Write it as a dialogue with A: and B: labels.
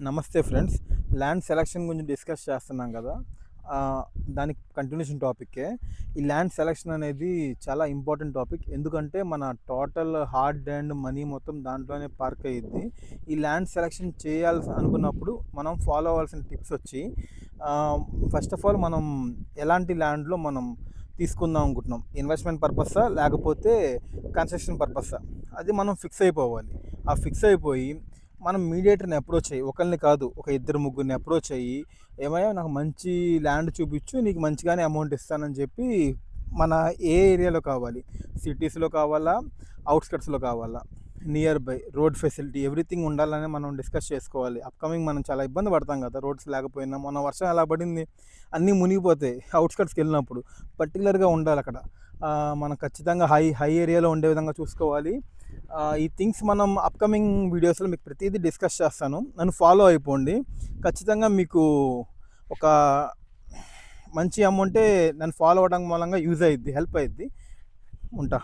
A: నమస్తే friends. Land selection గురించి discuss చేస్తున్నాం కదా. దానికి కంటిన్యూషన్ టాపిక్కే. ఈ ల్యాండ్ సెలక్షన్ అనేది చాలా ఇంపార్టెంట్ టాపిక్. ఎందుకంటే మన టోటల్ హార్డ్ అండ్ మనీ మొత్తం దాంట్లోనే పార్క్ అయ్యిద్ది. ఈ ల్యాండ్ సెలక్షన్ చేయాల్సి అనుకున్నప్పుడు మనం ఫాలో అవ్వాల్సిన టిప్స్ వచ్చి, ఫస్ట్ ఆఫ్ ఆల్ మనం ఎలాంటి ల్యాండ్లో మనం తీసుకుందాం అనుకుంటున్నాం, ఇన్వెస్ట్మెంట్ పర్పసా లేకపోతే కన్స్ట్రక్షన్ పర్పసా, అది మనం ఫిక్స్ అయిపోవాలి. ఆ ఫిక్స్ అయిపోయి మనం మీడియేటర్ని అప్రోచ్ అయ్యి, ఒకరిని కాదు ఒక ఇద్దరు ముగ్గురిని అప్రోచ్ అయ్యి, ఏమయ్యా నాకు మంచి ల్యాండ్ చూపించు, నీకు మంచిగానే అమౌంట్ ఇస్తానని చెప్పి, మన ఏ ఏరియాలో కావాలి, సిటీస్లో కావాలా అవుట్స్కట్స్లో కావాలా, near by road facility everything ఉండాలని మనం డిస్కస్ చేసుకోవాలి. అప్కమింగ్ మనం చాలా ఇబ్బంది పడతాం కదా రోడ్స్ లేకపోయినా. మొన్న వర్షం ఎలా పడింది, అన్నీ మునిగిపోతాయి అవుట్స్కట్స్కి వెళ్ళినప్పుడు. పర్టికులర్గా ఉండాలి అక్కడ. మనం ఖచ్చితంగా హై ఏరియాలో ఉండే విధంగా చూసుకోవాలి. ఈ థింగ్స్ మనం అప్కమింగ్ వీడియోస్లో మీకు ప్రతిదీ డిస్కస్ చేస్తాను. నన్ను ఫాలో అయిపోండి. ఖచ్చితంగా మీకు ఒక మంచి అమౌంటే నన్ను ఫాలో అవ్వడం మూలంగా యూజ్ అయ్యిద్ది, హెల్ప్ అయ్యిద్ది. ఉంటా.